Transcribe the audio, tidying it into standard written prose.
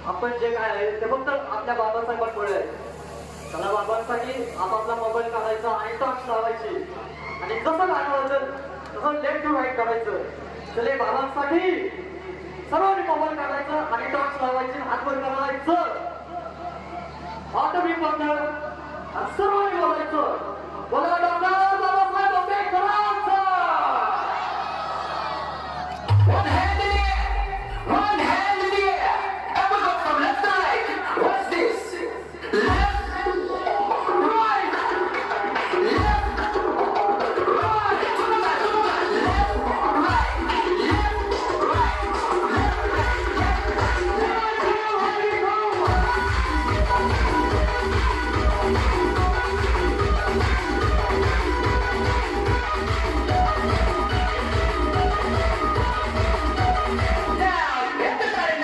आपण जे काय आहे ते फक्त आपल्या बाबासाहेबांमुळे आहे. चला बाबांसाठी आपापला मोबाईल काढायचा आणि टॉर्च लावायची आणि जसं गाणं वाजल तसं लेफ्ट टू राईट करायचं. चले बाबांसाठी सर्वांनी मोबाईल काढायचा आणि टॉर्च लावायची, हात वर करायचं, हात मी पकडलं आणि सर्वांनी बोलायचं, बोला